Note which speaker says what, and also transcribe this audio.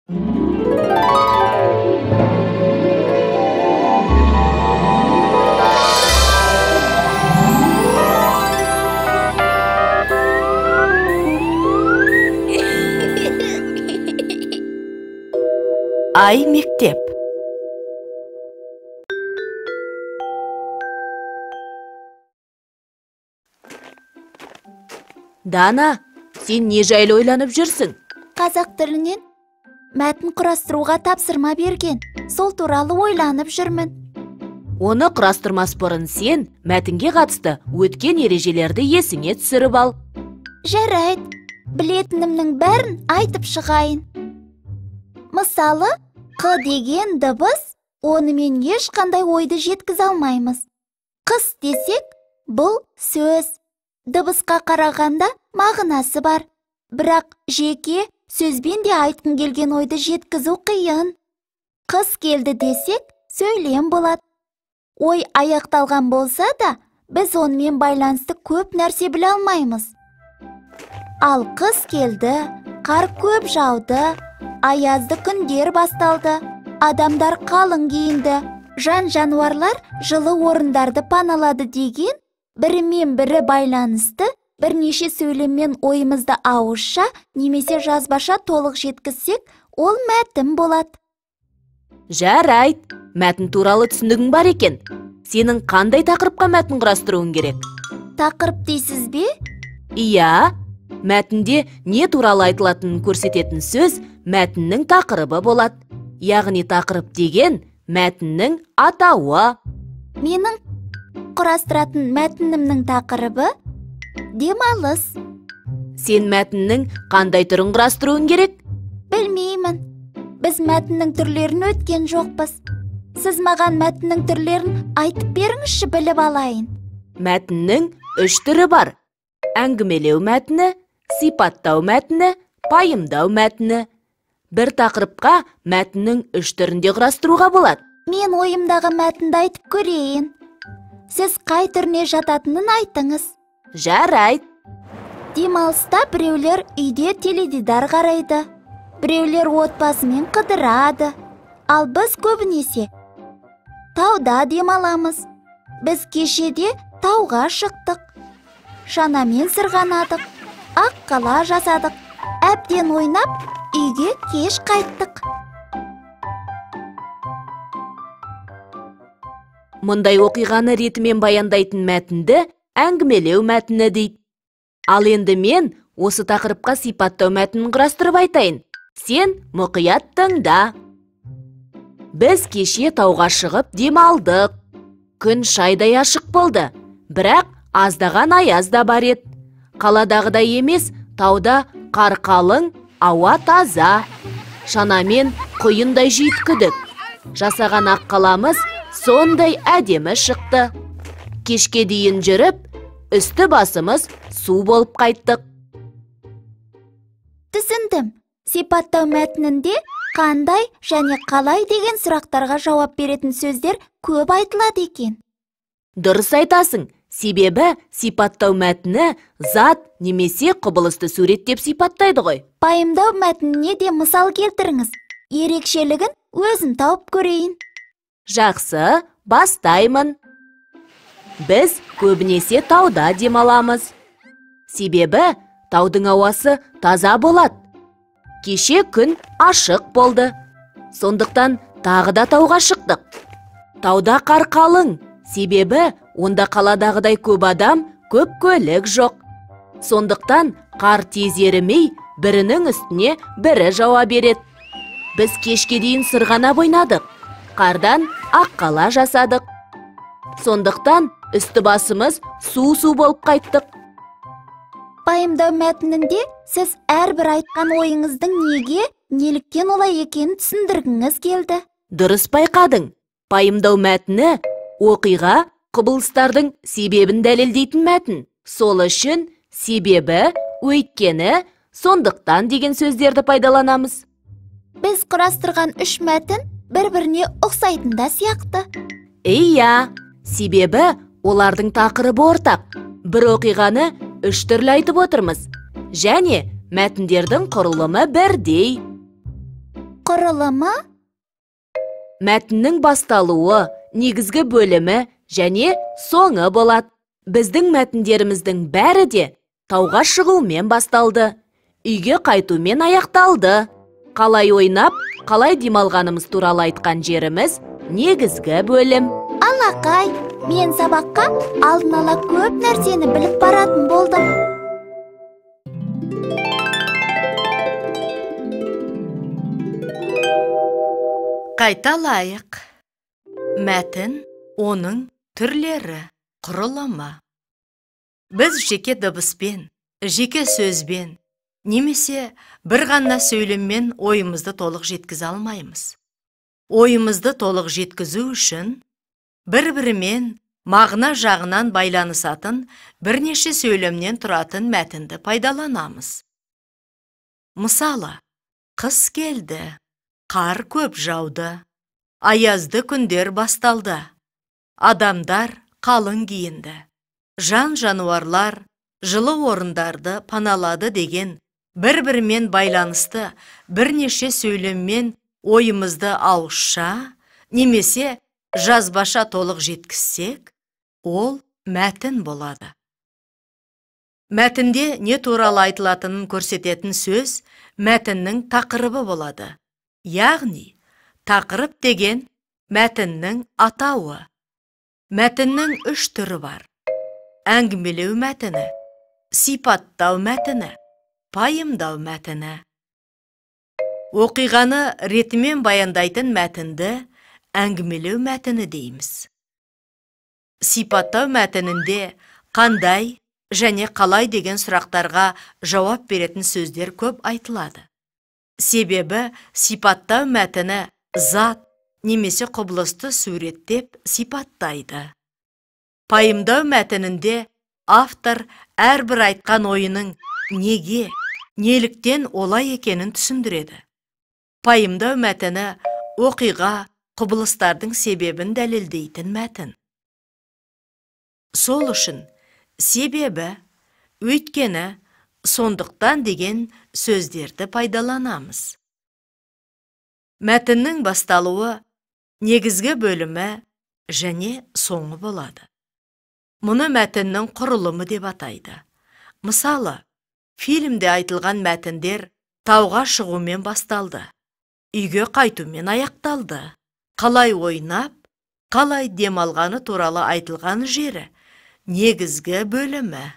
Speaker 1: Ay mектеп. Дана, сен не жайлы ойланып жүрсің?
Speaker 2: Қазақ тілінен мәтін құрастыруға тапсырма берген. Сол туралы ойланып жүрмін.
Speaker 1: Оны құрастырмас бұрын сен мәтінге қатысты өткен ережелерді есіңе түсіріп ал.
Speaker 2: Жарайды, білетінімнің бәрін айтып шығайын. Мысалы, қ деген дыбыс, онымен ешқандай ойды жеткізе алмаймыз. Қыс десек, бұл сөз. Дыбысқа қарағанда мағынасы бар. Бірақ жеке сөзбен де айтқың келген ойды жеткізу қиын. Қыс келді десек, сөйлем болады. Ой аяқталған болса да, біз онымен байланысты көп нәрсе біле алмаймыз. Ал қыс келді, қар көп жауды, аязды күндер басталды, адамдар қалың киінді, жан-жануарлар жылы орындарды паналады деген бірімен бірі байланысты бірнеше сөйлеммен ойымызды ауызша немесе жазбаша толық жеткізсек, ол мәтін болады.
Speaker 1: Жарайды, мәтін туралы түсінігің бар екен. Сенің қандай тақырыпқа мәтін құрастыруың керек?
Speaker 2: Тақырып дейсіз бе?
Speaker 1: Иә, мәтінде не туралы айтылатынын көрсететін сөз мәтіннің тақырыбы болады. Яғни тақырып деген мәтіннің атауы.
Speaker 2: Менің құрастыратын мәтінімнің тақырыбы демалыс.
Speaker 1: Сен мәтіннің қандай түрін құрастыруың керек?
Speaker 2: Білмеймін. Біз мәтіннің түрлерін өткен жоқпыз. Сіз маған мәтіннің түрлерін айтып беріңізші, біліп алайын.
Speaker 1: Мәтіннің 3 түрі бар. Әңгімелеу мәтіні, сипаттау мәтіні, пайымдау мәтіні. Бір тақырыпқа мәтіннің 3 түрінде құрастыруға болады.
Speaker 2: Мен ойымдағы мәтінді айтып көрейін. Сіз қай түріне жататынын айтыңыз.
Speaker 1: Жарайды.
Speaker 2: Демалыста біреулер үйде теледидар қарайды. Біреулер отбасымен қыдырады. Ал біз көбінесе тауда демаламыз. Біз кешеде тауға шықтық. Шанамен сырғанадық. Ақ қала жасадық. Әбден ойнап, үйге кеш қайттық.
Speaker 1: Мұндай оқиғаны ретімен баяндайтын мәтінді әңгімелеу мәтіні дейді. Ал енді мен осы тақырыпқа сипаттау мәтінін құрастырып айтайын. Сен мұқият тыңда. Біз кеше тауға шығып демалдық. Күн шайдай ашық болды. Бірақ аздаған аяз да бар еді. Қаладағыдай емес, тауда қар қалың, ауа таза. Шанамен құйындай жүйткідік. Жасаған ақ қаламыз сондай әдемі шықты. Кешке дейін жүріп, үсті басымыз су болып қайттық.
Speaker 2: Түсіндім. Сипаттау мәтінінде қандай және қалай деген сұрақтарға жауап беретін сөздер көп айтылады екен.
Speaker 1: Дұрыс айтасың. Себебі сипаттау мәтіні зат немесе құбылысты суреттеп сипаттайды ғой.
Speaker 2: Пайымдау мәтініне де мысал келтіріңіз. Ерекшелігін өзім тауып көрейін.
Speaker 1: Жақсы, бастаймын. Біз көбінесе тауда демаламыз. Себебі таудың ауасы таза болады. Кеше күн ашық болды. Сондықтан тағы да тауға шықтық. Тауда қар қалың. Себебі онда қаладағыдай көп адам, көп көлік жоқ. Сондықтан қар тез ерімей, бірінің үстіне бірі жауа береді. Біз кешке дейін сырғанап ойнадық. Қардан ақ қала жасадық. Сондықтан үсті басымыз су болып қайттық.
Speaker 2: Пайымдау мәтінінде сіз әрбір айтқан ойыңыздың неге, неліктен олай екенін түсіндіргіңіз келді.
Speaker 1: Дұрыс байқадың. Пайымдау мәтіні оқиға, құбылыстардың себебін дәлелдейтін мәтін. Сол үшін себебі, өйткені, сондықтан деген сөздерді пайдаланамыз.
Speaker 2: Біз құрастырған 3 мәтін бір-біріне ұқсайтында сияқты.
Speaker 1: Иә, себебі олардың тақырыбы ортақ. Бір оқиғаны 3 түрлі айтып отырмыз. Және мәтіндердің құрылымы бірдей.
Speaker 2: Құрылымы?
Speaker 1: Мәтіннің басталуы, негізгі бөлімі және соңы болады. Біздің мәтіндеріміздің бәрі де тауға шығумен басталды. Үйге қайтумен аяқталды. Қалай ойнап, қалай демалғанымыз туралы айтқан жеріміз негізгі бөлім.
Speaker 2: Алақай, мен сабаққа алдын ала көп нәрсені біліп баратын болдым.
Speaker 3: Қайталайық. Мәтін, оның түрлері, құрылымы. Біз жеке дыбыспен, жеке сөзбен, немесе бір ғана сөйлеммен ойымызды толық жеткізе алмаймыз. Ойымызды толық жеткізу үшін бір-бірімен мағына жағынан байланысатын бірнеше сөйлемнен тұратын мәтінді пайдаланамыз. Мысалы, қыс келді, қар көп жауды, аязды күндер басталды, адамдар қалың киінді, жан-жануарлар жылы орындарды паналады деген бір-бірімен байланысты бірнеше сөйлеммен ойымызды ауызша немесе жазбаша толық жеткізсек, ол мәтін болады. Мәтінде не туралы айтылатынын көрсететін сөз мәтіннің тақырыбы болады. Яғни, тақырып деген мәтіннің атауы. Мәтіннің 3 түрі бар. Әңгімелеу мәтіні, сипаттау мәтіні, пайымдау мәтіні. Оқиғаны ретімен баяндайтын мәтінді әңгімелеу мәтіні дейміз. Сипаттау мәтінінде қандай және қалай деген сұрақтарға жауап беретін сөздер көп айтылады. Себебі сипаттау мәтіні зат немесе құбылысты суреттеп сипаттайды. Пайымдау мәтінінде автор әрбір айтқан ойының неге, неліктен олай екенін түсіндіреді. Пайымдау мәтіні оқиға, құбылыстардың себебін дәлелдейтін мәтін. Сол үшін себебі, өйткені, сондықтан деген сөздерді пайдаланамыз. Мәтіннің басталуы, негізгі бөлімі және соңы болады. Мұны мәтіннің құрылымы деп атайды. Мысалы, фильмде айтылған мәтіндер тауға шығумен басталды, үйге қайтумен аяқталды, қалай ойнап, қалай демалғаны туралы айтылған жері негізгі бөлімі.